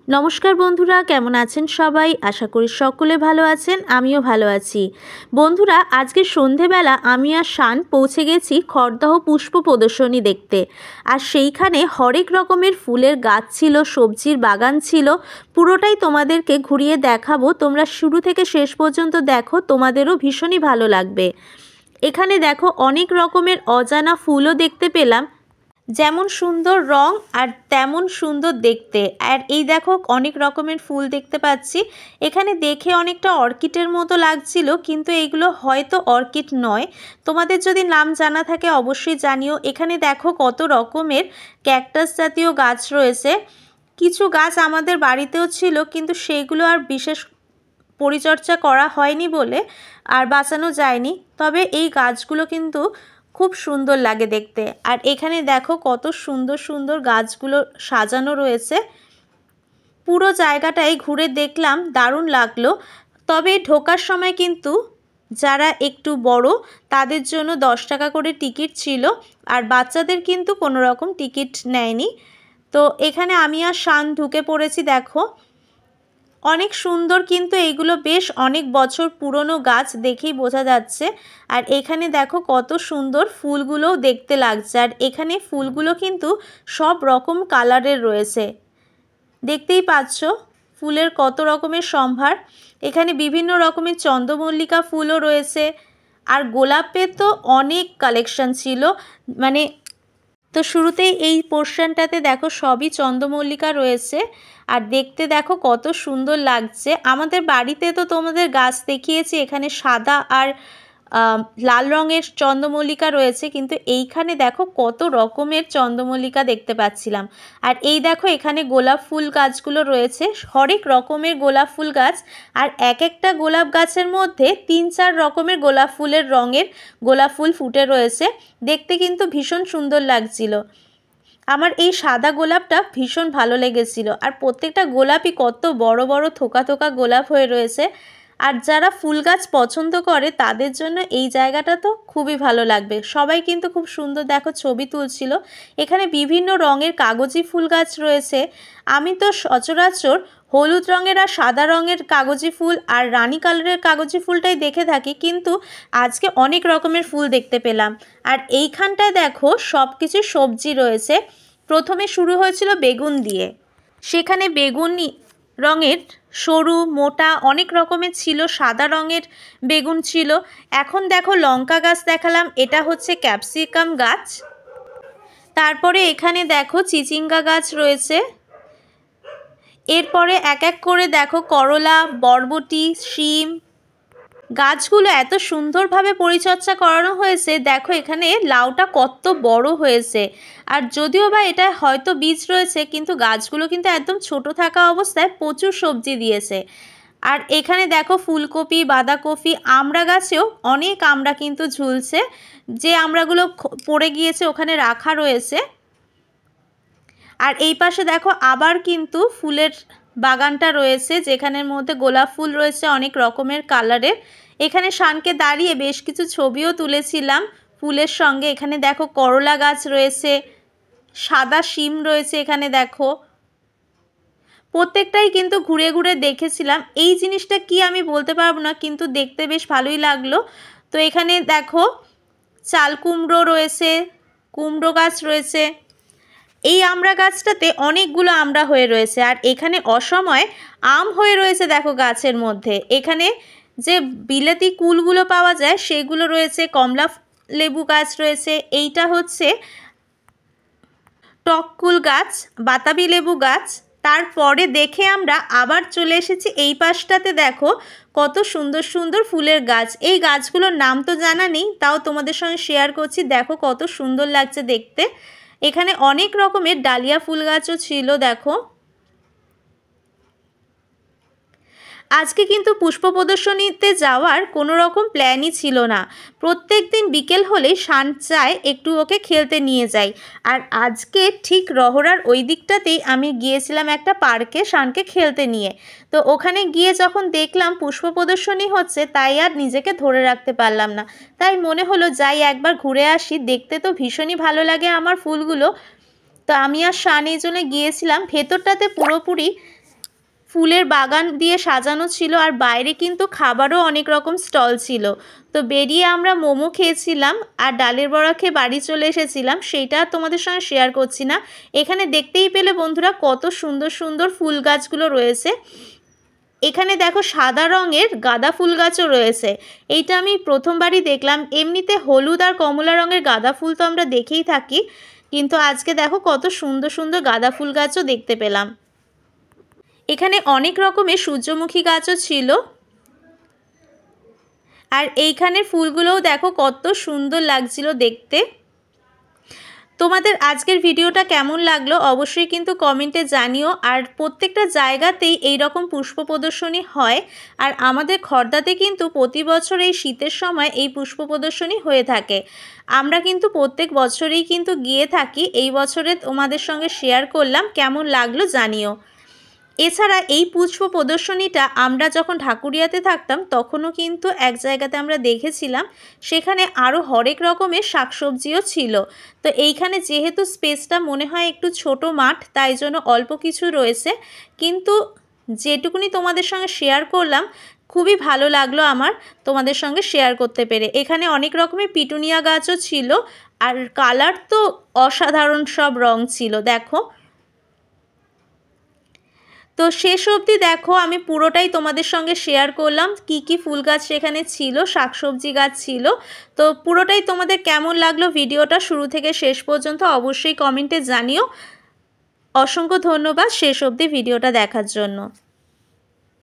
নমস্কার বন্ধুরা, কেমন আছেন সবাই? আশা করি সকলে ভালো আছেন, আমিও ভালো আছি। বন্ধুরা, আজকে সন্ধেবেলা আমি আর শান পৌঁছে গেছি খড়দহ পুষ্প প্রদর্শনী দেখতে। আর সেইখানে হরেক রকমের ফুলের গাছ ছিল, সবজির বাগান ছিল। পুরোটাই তোমাদেরকে ঘুরিয়ে দেখাবো। তোমরা শুরু থেকে শেষ পর্যন্ত দেখো, তোমাদেরও ভীষণই ভালো লাগবে। এখানে দেখো অনেক রকমের অজানা ফুলও দেখতে পেলাম, যেমন সুন্দর রং আর তেমন সুন্দর দেখতে। আর এই দেখো অনেক রকমের ফুল দেখতে পাচ্ছি। এখানে দেখে অনেকটা অর্কিডের মতো লাগছিল, কিন্তু এইগুলো হয়তো অর্কিড নয়। তোমাদের যদি নাম জানা থাকে অবশ্যই জানিও। এখানে দেখো কত রকমের ক্যাকটাস জাতীয় গাছ রয়েছে। কিছু গাছ আমাদের বাড়িতেও ছিল, কিন্তু সেইগুলো আর বিশেষ পরিচর্যা করা হয়নি বলে আর বাঁচানো যায়নি। তবে এই গাছগুলো কিন্তু খুব সুন্দর লাগে দেখতে। আর এখানে দেখো কত সুন্দর সুন্দর গাছগুলো সাজানো রয়েছে। পুরো জায়গাটাই ঘুরে দেখলাম, দারুণ লাগলো। তবে ঢোকার সময় কিন্তু যারা একটু বড় তাদের জন্য 10 টাকা করে টিকিট ছিল, আর বাচ্চাদের কিন্তু কোনো রকম টিকিট নেয়নি। তো এখানে আমি আর শান ঢুকে পড়েছি। দেখো অনেক সুন্দর, কিন্তু এইগুলো বেশ অনেক বছর পুরনো গাছ, দেখেই বোঝা যাচ্ছে। আর এখানে দেখো কত সুন্দর ফুলগুলোও দেখতে লাগছে। আর এখানে ফুলগুলো কিন্তু সব রকম কালারের রয়েছে, দেখতেই পাচ্ছ ফুলের কত রকমের সম্ভার। এখানে বিভিন্ন রকমের চন্দ্রমল্লিকা ফুলও রয়েছে, আর গোলাপের তো অনেক কালেকশন ছিল। তো শুরুতেই এই পোর্শনটাতে দেখো সবই চন্দ্রমল্লিকা রয়েছে। আর দেখতে দেখো কত সুন্দর লাগছে। আমাদের বাড়িতে তো তোমাদের গাছ দেখিয়েছি, এখানে সাদা আর লাল রঙের চন্দ্রমল্লিকা রয়েছে, কিন্তু এইখানে দেখো কত রকমের চন্দ্রমল্লিকা দেখতে পাচ্ছিলাম। আর এই দেখো এখানে গোলাপ ফুল গাছগুলো রয়েছে, হরেক রকমের গোলাপ ফুল গাছ। আর এক একটা গোলাপ গাছের মধ্যে 3-4 রকমের গোলাপ ফুলের রঙের গোলাপ ফুল ফুটে রয়েছে। দেখতে কিন্তু ভীষণ সুন্দর লাগছিল। আমার এই সাদা গোলাপটা ভীষণ ভালো লেগেছিল। আর প্রত্যেকটা গোলাপই কত বড় বড় থোকা থোকা গোলাপ হয়ে রয়েছে। আর যারা ফুল গাছ পছন্দ করে তাদের জন্য এই জায়গাটা তো খুবই ভালো লাগবে। সবাই কিন্তু খুব সুন্দর দেখো ছবি তুলছিল। এখানে বিভিন্ন রঙের কাগজি ফুল গাছ রয়েছে। আমি তো সচরাচর হলুদ রঙের আর সাদা রঙের কাগজি ফুল আর রানী কালারের কাগজি ফুলটাই দেখে থাকি, কিন্তু আজকে অনেক রকমের ফুল দেখতে পেলাম। আর এইখানটায় দেখো সব কিছু সবজি রয়েছে। প্রথমে শুরু হয়েছিল বেগুন দিয়ে, সেখানে বেগুনি রঙের সরু মোটা অনেক রকমের ছিল, সাদা রঙের বেগুন ছিল। এখন দেখো লঙ্কা গাছ দেখালাম, এটা হচ্ছে ক্যাপসিকাম গাছ। তারপরে এখানে দেখো চিচিঙ্গা গাছ রয়েছে। এরপরে এক এক করে দেখো করলা, বরবটি, শিম গাছগুলো এত সুন্দরভাবে পরিচর্যা করানো হয়েছে। দেখো এখানে লাউটা কত বড় হয়েছে। আর যদিও বা এটা হয়তো বীজ রয়েছে, কিন্তু গাছগুলো কিন্তু একদম ছোট থাকা অবস্থায় প্রচুর সবজি দিয়েছে। আর এখানে দেখো ফুলকপি, বাঁধাকপি, আমড়া গাছেও অনেক আমড়া কিন্তু ঝুলছে। যে আমড়াগুলো পড়ে গিয়েছে ওখানে রাখা রয়েছে। আর এই পাশে দেখো আবার কিন্তু ফুলের বাগানটা রয়েছে, যেখানের মধ্যে গোলাপ ফুল রয়েছে অনেক রকমের কালারের। এখানে শানকে দাঁড়িয়ে বেশ কিছু ছবিও তুলেছিলাম ফুলের সঙ্গে। এখানে দেখো করলা গাছ রয়েছে, সাদা শিম রয়েছে। এখানে দেখো প্রত্যেকটাই কিন্তু ঘুরে ঘুরে দেখেছিলাম। এই জিনিসটা কি আমি বলতে পারবো না, কিন্তু দেখতে বেশ ভালোই লাগলো। তো এখানে দেখো চাল কুমড়ো রয়েছে, কুমড়ো গাছ রয়েছে। এই আমড়া গাছটাতে অনেকগুলো আমড়া হয়ে রয়েছে। আর এখানে অসময়ে আম হয়ে রয়েছে দেখো গাছের মধ্যে। এখানে যে বিলেতি কুলগুলো পাওয়া যায় সেগুলো রয়েছে, কমলা লেবু গাছ রয়েছে। এইটা হচ্ছে টককুল গাছ, বাতাবি লেবু গাছ। তারপরে দেখে আমরা আবার চলে এসেছি এই পাশটাতে। দেখো কত সুন্দর সুন্দর ফুলের গাছ। এই গাছগুলোর নাম তো জানা নেই, তাও তোমাদের সঙ্গে শেয়ার করছি। দেখো কত সুন্দর লাগছে দেখতে। এখানে অনেক রকমের ডালিয়া ফুল গাছও ছিল। দেখো আজকে কিন্তু পুষ্প প্রদর্শনীতে যাওয়ার কোনো রকম প্ল্যানই ছিল না। প্রত্যেক দিন বিকেল হলেই শান চায় একটু ওকে খেলতে নিয়ে যাই। আর আজকে ঠিক রহরার ওই দিকটাতেই আমি গিয়েছিলাম একটা পার্কে শানকে খেলতে নিয়ে। তো ওখানে গিয়ে যখন দেখলাম পুষ্প প্রদর্শনী হচ্ছে, তাই আর নিজেকে ধরে রাখতে পারলাম না। তাই মনে হলো যাই একবার ঘুরে আসি, দেখতে তো ভীষণই ভালো লাগে আমার ফুলগুলো। তো আমি আর শান এই জন্য গিয়েছিলাম। ভেতরটাতে পুরোপুরি ফুলের বাগান দিয়ে সাজানো ছিল, আর বাইরে কিন্তু খাবারও অনেক রকম স্টল ছিল। তো বেরিয়ে আমরা মোমো খেয়েছিলাম আর ডালের বড়া খেয়ে বাড়ি চলে এসেছিলাম, সেইটা তোমাদের সঙ্গে শেয়ার করছি না। এখানে দেখতেই পেলে বন্ধুরা কত সুন্দর সুন্দর ফুল গাছগুলো রয়েছে। এখানে দেখো সাদা রঙের গাঁদা ফুল গাছও রয়েছে, এইটা আমি প্রথমবারই দেখলাম। এমনিতে হলুদ আর কমলা রঙের গাঁদা ফুল তো আমরা দেখেই থাকি, কিন্তু আজকে দেখো কত সুন্দর সুন্দর গাঁদা ফুল গাছও দেখতে পেলাম। এখানে অনেক রকমের সূর্যমুখী গাছও ছিল, আর এইখানের ফুলগুলোও দেখো কত সুন্দর লাগছিল দেখতে। তোমাদের আজকের ভিডিওটা কেমন লাগলো অবশ্যই কিন্তু কমেন্টে জানিও। আর প্রত্যেকটা জায়গাতেই এই রকম পুষ্প প্রদর্শনী হয়, আর আমাদের খর্দাতে কিন্তু প্রতি বছর এই শীতের সময় এই পুষ্প প্রদর্শনী হয়ে থাকে। আমরা কিন্তু প্রত্যেক বছরেই কিন্তু গিয়ে থাকি। এই বছরে তোমাদের সঙ্গে শেয়ার করলাম, কেমন লাগলো জানিও। এছাড়া এই পুষ্প প্রদর্শনীটা আমরা যখন ঢাকুরিয়াতে থাকতাম তখনও কিন্তু এক জায়গাতে আমরা দেখেছিলাম, সেখানে আরও হরেক রকমের শাকসবজিও ছিল। তো এইখানে যেহেতু স্পেসটা মনে হয় একটু ছোট মাঠ, তাই জন্য অল্প কিছু রয়েছে, কিন্তু যেটুকুনি তোমাদের সঙ্গে শেয়ার করলাম খুবই ভালো লাগলো আমার তোমাদের সঙ্গে শেয়ার করতে পেরে। এখানে অনেক রকমের পিটুনিয়া গাছও ছিল, আর কালার তো অসাধারণ সব রং ছিল দেখো। তো শেষ অবধি দেখো আমি পুরোটাই তোমাদের সঙ্গে শেয়ার করলাম, কি কি ফুল গাছ সেখানে ছিল, শাকসবজি গাছ ছিল। তো পুরোটাই তোমাদের কেমন লাগলো ভিডিওটা শুরু থেকে শেষ পর্যন্ত অবশ্যই কমেন্টে জানিও। অসংখ্য ধন্যবাদ শেষ অবধি ভিডিওটা দেখার জন্য।